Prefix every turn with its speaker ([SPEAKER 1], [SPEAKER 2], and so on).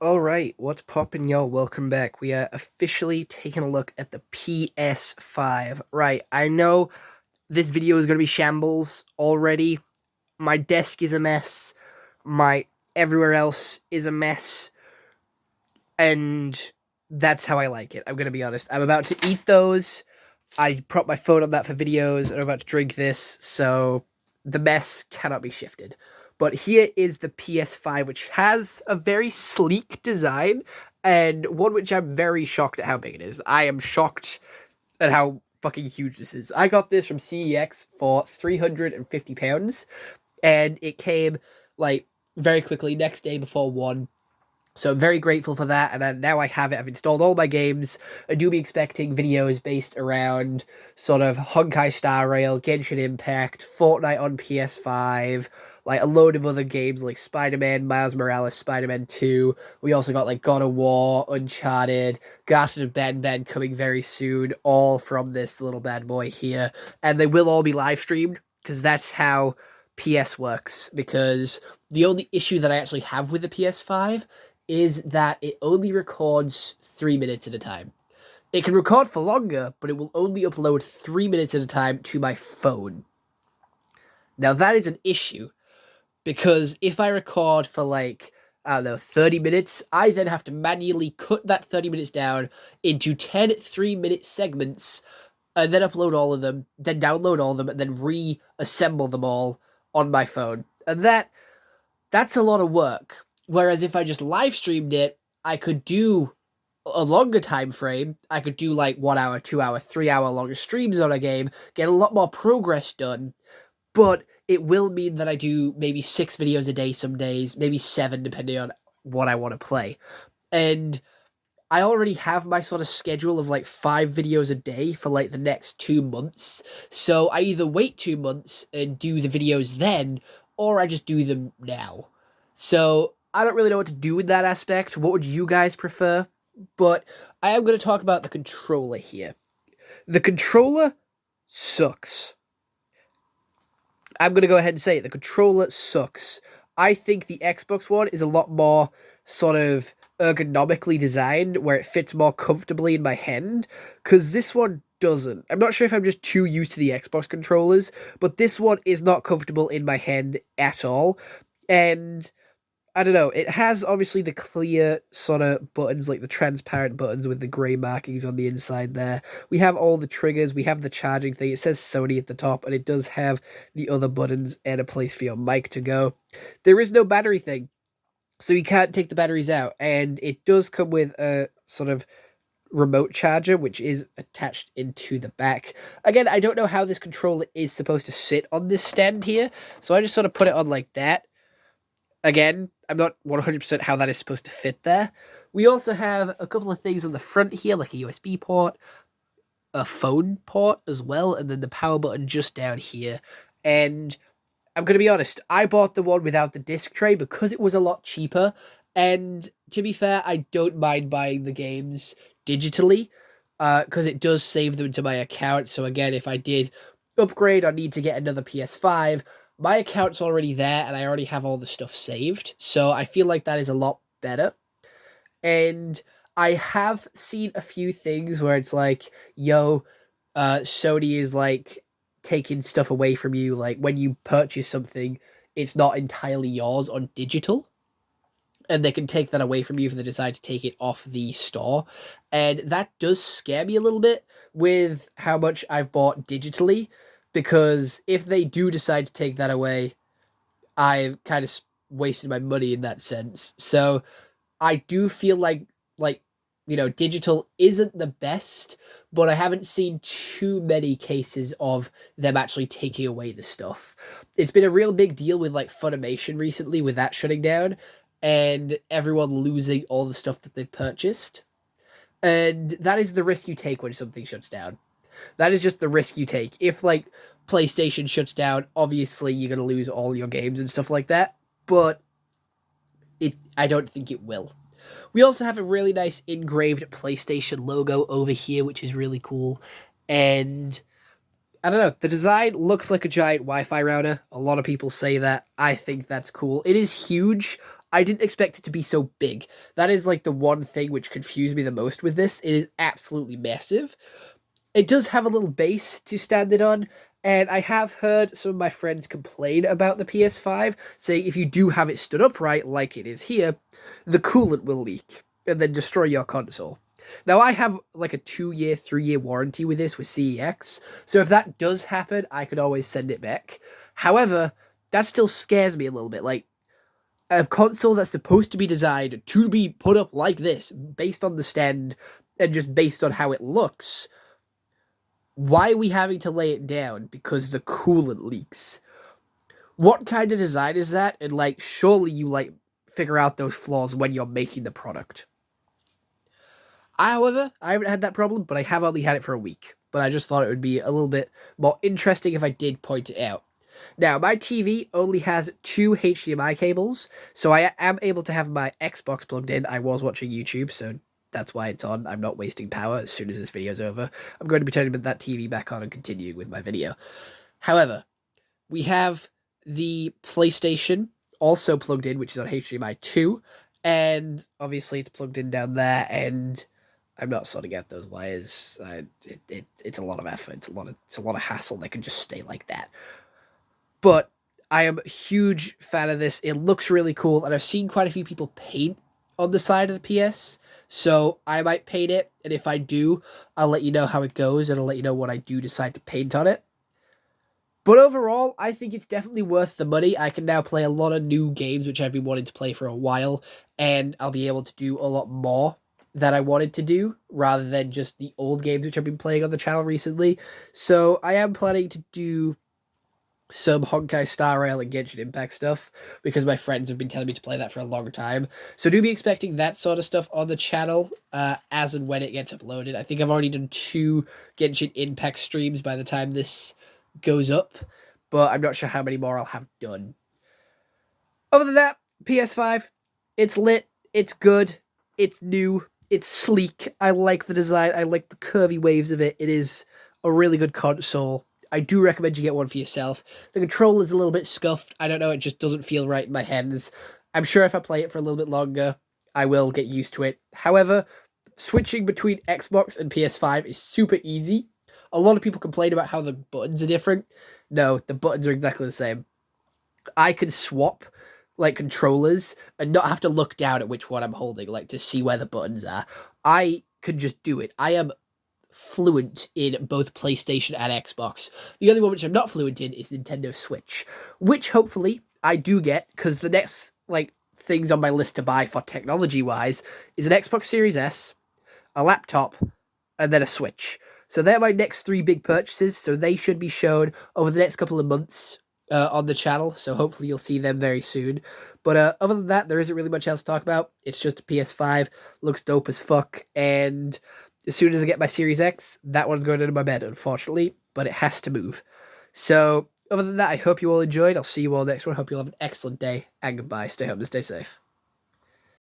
[SPEAKER 1] Alright, what's poppin', y'all? Welcome back. We are officially taking a look at the PS5. Right, I know this video is going to be shambles already. My desk is a mess. My everywhere else is a mess. And that's how I like it. I'm going to be honest. I'm about to eat those. I prop my phone on that for videos, and I'm about to drink this, so the mess cannot be shifted. But here is the PS5, which has a very sleek design, and one which I'm very shocked at how big it is. I am shocked at how fucking huge this is. I got this from CEX for £350, and it came, like, very quickly, next day before 1. So I'm very grateful for that, and now I have it. I've installed all my games. I do be expecting videos based around sort of Honkai Star Rail, Genshin Impact, Fortnite on PS5, like a load of other games like Spider-Man, Miles Morales, Spider-Man 2. We also got like God of War, Uncharted, Garten of Ben coming very soon, all from this little bad boy here. And they will all be live streamed, because that's how PS works. Because the only issue that I actually have with the PS5 is that it only records 3 minutes at a time. It can record for longer, but it will only upload 3 minutes at a time to my phone. Now, that is an issue, because if I record for like, I don't know, 30 minutes, I then have to manually cut that 30 minutes down into 10 3-minute segments, and then upload all of them, then download all of them, and then reassemble them all on my phone. And that's a lot of work. Whereas if I just live streamed it, I could do a longer time frame. I could do like 1 hour, 2 hour, 3 hour longer streams on a game, get a lot more progress done. But it will mean that I do maybe 6 videos a day some days, maybe 7, depending on what I want to play. And I already have my sort of schedule of like 5 videos a day for like the next 2 months. So I either wait 2 months and do the videos then, or I just do them now. So I don't really know what to do with that aspect. What would you guys prefer? But I am going to talk about the controller here. The controller sucks. I'm going to go ahead and say it. The controller sucks. I think the Xbox One is a lot more sort of ergonomically designed, where it fits more comfortably in my hand, because this one doesn't. I'm not sure if I'm just too used to the Xbox controllers, but this one is not comfortable in my hand at all. And I don't know. It has obviously the clear sort of buttons, like the transparent buttons with the grey markings on the inside there. We have all the triggers. We have the charging thing. It says Sony at the top, and it does have the other buttons and a place for your mic to go. There is no battery thing, so you can't take the batteries out. And it does come with a sort of remote charger, which is attached into the back. Again, I don't know how this controller is supposed to sit on this stand here, so I just sort of put it on like that. Again, I'm not 100% how that is supposed to fit there. We also have a couple of things on the front here, like a USB port, a phone port as well, and then the power button just down here. And I'm going to be honest, I bought the one without the disc tray because it was a lot cheaper. And to be fair, I don't mind buying the games digitally, because it does save them to my account. So again, if I did upgrade or need to get another PS5, my account's already there and I already have all the stuff saved. So I feel like that is a lot better. And I have seen a few things where it's like, yo, Sony is like taking stuff away from you. Like when you purchase something, it's not entirely yours on digital, and they can take that away from you if they decide to take it off the store. And that does scare me a little bit with how much I've bought digitally, because if they do decide to take that away, I've kind of wasted my money in that sense. So I do feel like digital isn't the best, but I haven't seen too many cases of them actually taking away the stuff. It's been a real big deal with like Funimation recently, with that shutting down and everyone losing all the stuff that they've purchased. And that is the risk you take when something shuts down. That is just the risk you take. If like PlayStation shuts down, obviously you're going to lose all your games and stuff like that, but I don't think it will. We also have a really nice engraved PlayStation logo over here, which is really cool. And I don't know, the design looks like a giant Wi-Fi router. A lot of people say that. I think that's cool. It is huge. I didn't expect it to be so big. That is like the one thing which confused me the most with this. It is absolutely massive. It does have a little base to stand it on, and I have heard some of my friends complain about the PS5, saying if you do have it stood upright like it is here, the coolant will leak and then destroy your console. Now, I have like a 2 year, 3 year warranty with this with CEX, so if that does happen, I could always send it back. However, that still scares me a little bit. Like, a console that's supposed to be designed to be put up like this, based on the stand and just based on how it looks, why are we having to lay it down because the coolant leaks? What kind of design is that? And like, surely you like figure out those flaws when you're making the product. However, I haven't had that problem, but I have only had it for a week. But I just thought it would be a little bit more interesting if I did point it out. Now, my TV only has 2 HDMI cables, so I am able to have my Xbox plugged in. I was watching YouTube, so that's why it's on. I'm not wasting power. As soon as this video's over, I'm going to be turning that TV back on and continuing with my video. However, we have the PlayStation also plugged in, which is on HDMI 2, and obviously it's plugged in down there, and I'm not sorting out those wires. It's a lot of effort. It's a lot of hassle. They can just stay like that. But I am a huge fan of this. It looks really cool, and I've seen quite a few people paint on the side of the PS, so I might paint it, and if I do, I'll let you know how it goes, and I'll let you know what I do decide to paint on it. But overall, I think it's definitely worth the money. I can now play a lot of new games, which I've been wanting to play for a while, and I'll be able to do a lot more that I wanted to do, rather than just the old games which I've been playing on the channel recently. So I am planning to do some Honkai Star Rail and Genshin Impact stuff, because my friends have been telling me to play that for a long time. So do be expecting that sort of stuff on the channel as and when it gets uploaded. I think I've already done 2 Genshin Impact streams by the time this goes up, but I'm not sure how many more I'll have done. Other than that, PS5, it's lit, it's good, it's new, it's sleek. I like the design, I like the curvy waves of it. It is a really good console. I do recommend you get one for yourself. The controller's a little bit scuffed. I don't know, it just doesn't feel right in my hands. I'm sure if I play it for a little bit longer, I will get used to it. However, switching between Xbox and PS5 is super easy. A lot of people complain about how the buttons are different. No, the buttons are exactly the same. I can swap like controllers and not have to look down at which one I'm holding, like to see where the buttons are. I could just do it. I am fluent in both PlayStation and Xbox. The only one which I'm not fluent in is Nintendo Switch, which hopefully I do get, because the next like things on my list to buy for technology wise is an Xbox Series S, a laptop, and then a Switch. So they're my next 3 big purchases, so they should be shown over the next couple of months on the channel, so hopefully you'll see them very soon. But other than that, there isn't really much else to talk about. It's just a PS5, looks dope as fuck, and as soon as I get my Series X, that one's going into my bed, unfortunately, but it has to move. So other than that, I hope you all enjoyed. I'll see you all next one. Hope you all have an excellent day, and goodbye. Stay home and stay safe.